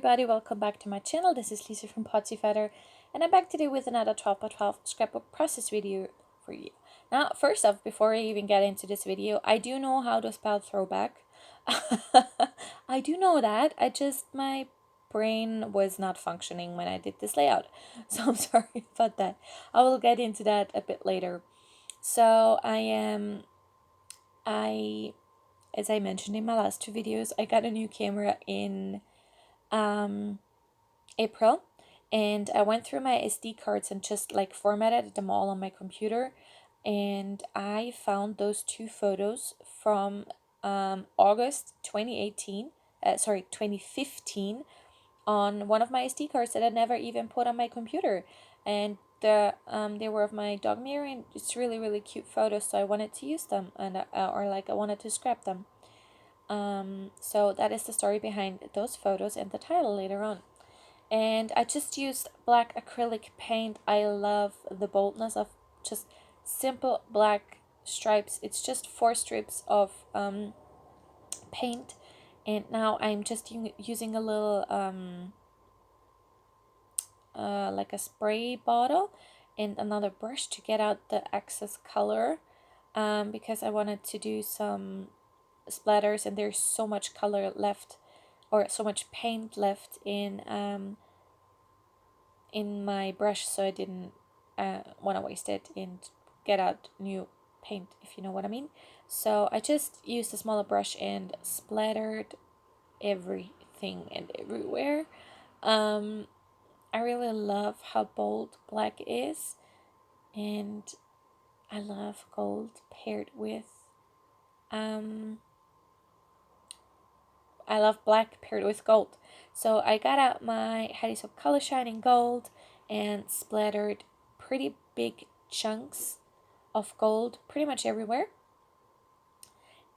everybody, welcome back to my channel. This is Lisa from Potsiefighter, and I'm back today with another 12x12 scrapbook process video for you. Now, first off, before I even get into this video, I do know how to spell throwback. I do know that, my brain was not functioning when I did this layout, so I'm sorry about that. I will get into that a bit later. So as I mentioned in my last two videos, I got a new camera in April, and I went through my SD cards and just like formatted them all on my computer, and I found those two photos from August 2018, 2015, on one of my SD cards that I never even put on my computer, and they were of my dog mirror, and it's really cute photos, so I wanted to use them, and I wanted to scrap them. So that is the story behind those photos and the title later on. And I just used black acrylic paint. I love the boldness of just simple black stripes. It's just 4 strips of paint, and now I'm just using a little like a spray bottle and another brush to get out the excess color, because I wanted to do some splatters, and there's so much color left, or so much paint left in my brush, so I didn't want to waste it and get out new paint, if you know what I mean. So I just used a smaller brush and splattered everything and everywhere. I really love how bold black is, and I love gold paired with I love black paired with gold. So I got out my Heidi Soap Color Shine in gold and splattered pretty big chunks of gold pretty much everywhere.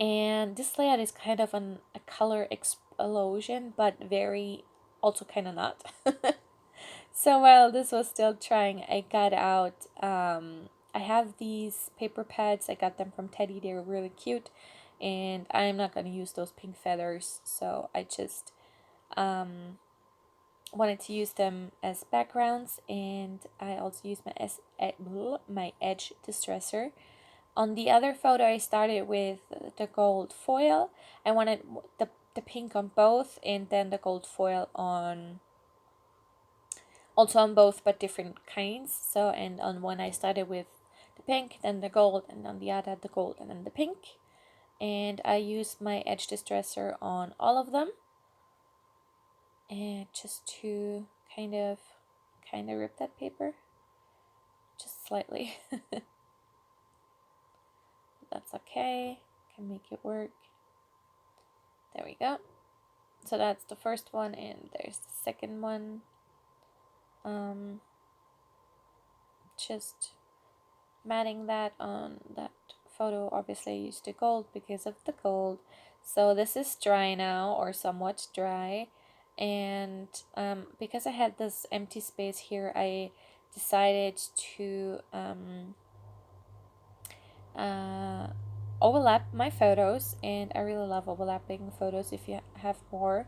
And this layout is kind of a color explosion, but very also kind of not. So while this was still trying, I got out, I have these paper pads. I got them from Teddy. They're really cute, and I'm not going to use those pink feathers, so I just wanted to use them as backgrounds, and I also used my edge distresser. On the other photo, I started with the gold foil. I wanted the pink on both, and then the gold foil on both, but different kinds. So, and on one I started with the pink, then the gold, and on the other the gold and then the pink. And I used my edge distresser on all of them, and just to kind of rip that paper just slightly. That's okay, can make it work. There we go. So that's the first one, and there's the second one. Just matting that on that photo. Obviously I used the gold because of the gold. So this is dry now, or somewhat dry, and because I had this empty space here, I decided to overlap my photos, and I really love overlapping photos. If you have more,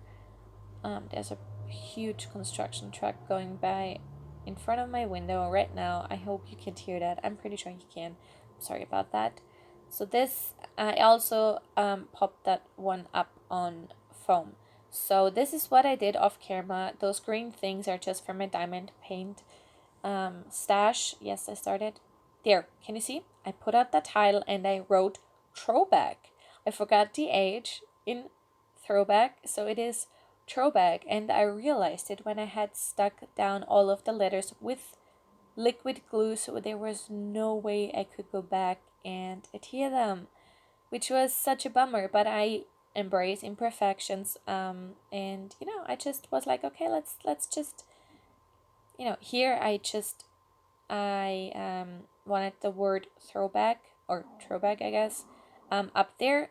there's a huge construction truck going by in front of my window right now. I hope you can hear that. I'm pretty sure you can. Sorry about that. So this, I also popped that one up on foam. So this is what I did off camera. Those green things are just for my diamond paint stash. Yes, I started there. Can you see? I put out the title and I wrote Throwback. I forgot the H in Throwback, so it is Throwback, and I realized it when I had stuck down all of the letters with liquid glue, so there was no way I could go back and adhere them, which was such a bummer. But I embrace imperfections, and I just was like, okay, let's just, here I wanted the word throwback, or throwback I guess, up there,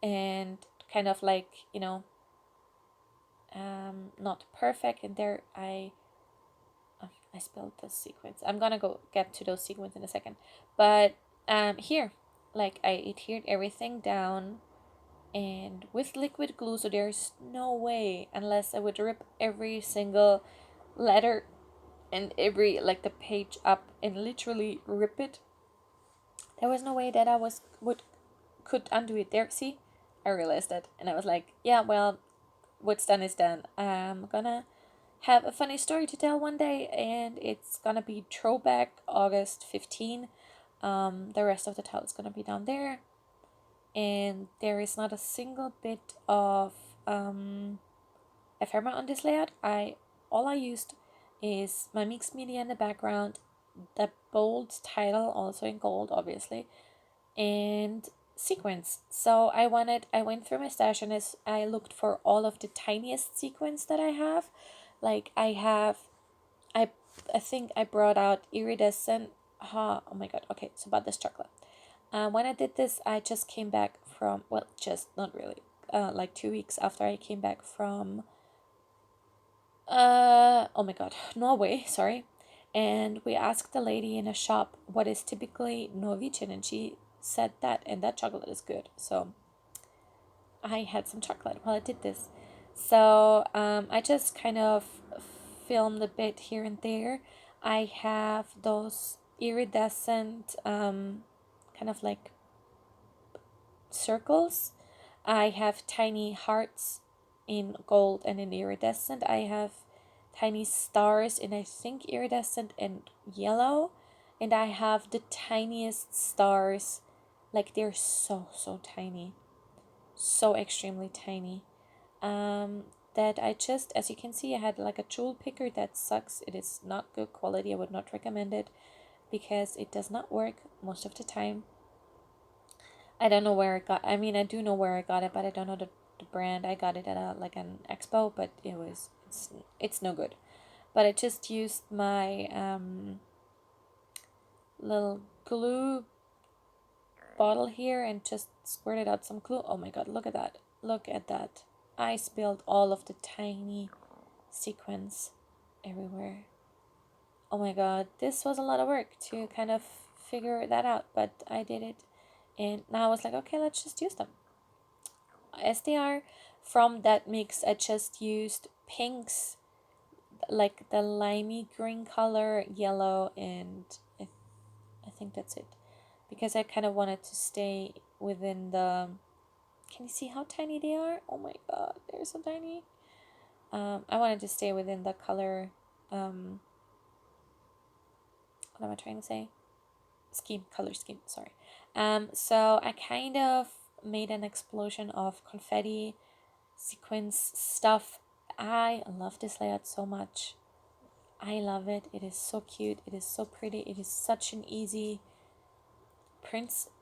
and kind of like, not perfect, and there I spelled the sequence. I'm gonna go get to those sequence in a second, but here, like, I adhered everything down and with liquid glue, so there's no way, unless I would rip every single letter and every like the page up and literally rip it, there was no way that I was would could undo it. There, see, I realized that, and I was like, yeah, well, what's done is done. I'm gonna have a funny story to tell one day, and it's gonna be Throwback August 15. The rest of the title is gonna be down there, and there is not a single bit of ephemera on this layout. All I used is my mixed media in the background, the bold title also in gold, obviously, and sequins. So I went through my stash, and as I looked for all of the tiniest sequins that I have. Like I I think I brought out iridescent. Oh my god. Okay, so about this chocolate. When I did this, I just came back from, well, just not really. Like 2 weeks after I came back from oh my god, Norway, sorry. And we asked the lady in a shop what is typically Norwegian, and she said that, and that chocolate is good. So I had some chocolate while I did this. So I just kind of filmed a bit here and there. I have those iridescent kind of like circles. I have tiny hearts in gold and in iridescent. I have tiny stars in, I think, iridescent and yellow. And I have the tiniest stars, like they're so tiny, so extremely tiny. That I just, as you can see, I had like a jewel picker that sucks. It is not good quality. I would not recommend it because it does not work most of the time. I don't know where I got. I mean, I do know where I got it, but I don't know the brand. I got it at a like an expo, but it's no good. But I just used my little glue bottle here and just squirted out some glue. Oh my god, look at that! Look at that! I spilled all of the tiny sequins everywhere. Oh my god, this was a lot of work to kind of figure that out, but I did it, and now I was like, okay, let's just use them as they are. From that mix, I just used pinks, like the limey green color, yellow, and I think that's it, because I kind of wanted to stay within the. Can you see how tiny they are? Oh my god, they're so tiny. I wanted to stay within the color. What am I trying to say? Color scheme. Sorry. So I kind of made an explosion of confetti, sequins stuff. I love this layout so much. I love it. It is so cute. It is so pretty. It is such an easy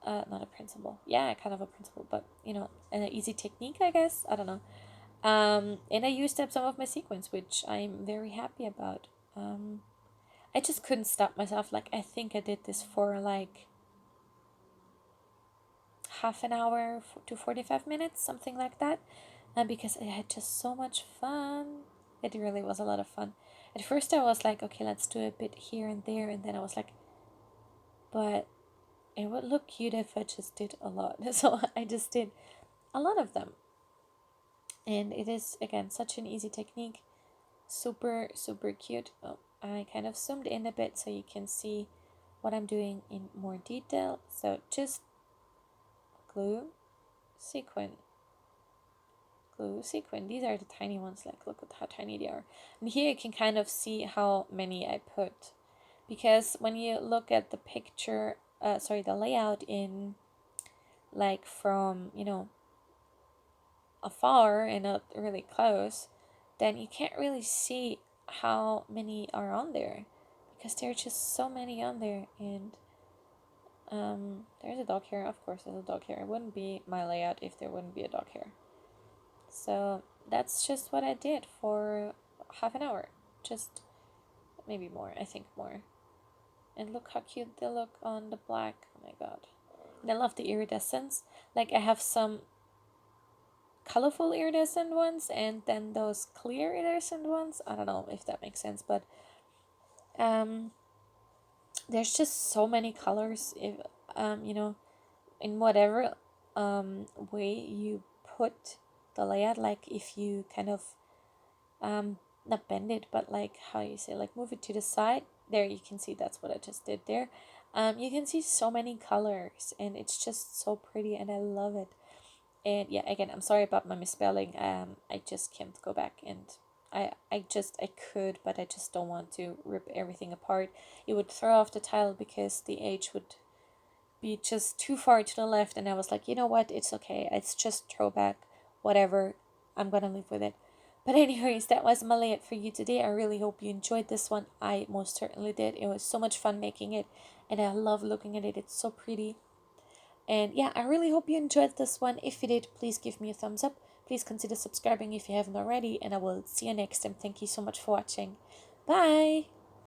not a principle. Yeah, kind of a principle, but an easy technique, I guess. I don't know. And I used up some of my sequins, which I'm very happy about. I just couldn't stop myself. Like, I think I did this for like half an hour to 45 minutes, something like that. Because I had just so much fun. It really was a lot of fun. At first, I was like, okay, let's do a bit here and there. And then I was like, but it would look cute if I just did a lot. So I just did a lot of them. And it is, again, such an easy technique. Super, super cute. Oh, I kind of zoomed in a bit so you can see what I'm doing in more detail. So just glue, sequin, glue, sequin. These are the tiny ones. Like, look at how tiny they are. And here you can kind of see how many I put. Because when you look at the picture, the layout in, like, from, afar and not really close, then you can't really see how many are on there, because there are just so many on there. And there's a dog hair. Of course there's a dog hair. It wouldn't be my layout if there wouldn't be a dog hair. So that's just what I did for half an hour. Just maybe more. I think more. And look how cute they look on the black. Oh my god. And I love the iridescence. Like, I have some colorful iridescent ones and then those clear iridescent ones. I don't know if that makes sense, but there's just so many colors. If in whatever way you put the layout, like if you kind of not bend it, but like how you say, like move it to the side, there you can see that's what I just did there. You can see so many colors and it's just so pretty and I love it. And yeah, again, I'm sorry about my misspelling. I just can't go back and I could, but I just don't want to rip everything apart. It would throw off the title because the H would be just too far to the left, and I was like, you know what, it's okay, it's just throwback, whatever, I'm gonna live with it. But anyways, that was my layout for you today. I really hope you enjoyed this one. I most certainly did. It was so much fun making it, and I love looking at it. It's so pretty. And yeah, I really hope you enjoyed this one. If you did, please give me a thumbs up. Please consider subscribing if you haven't already, and I will see you next time. Thank you so much for watching. Bye!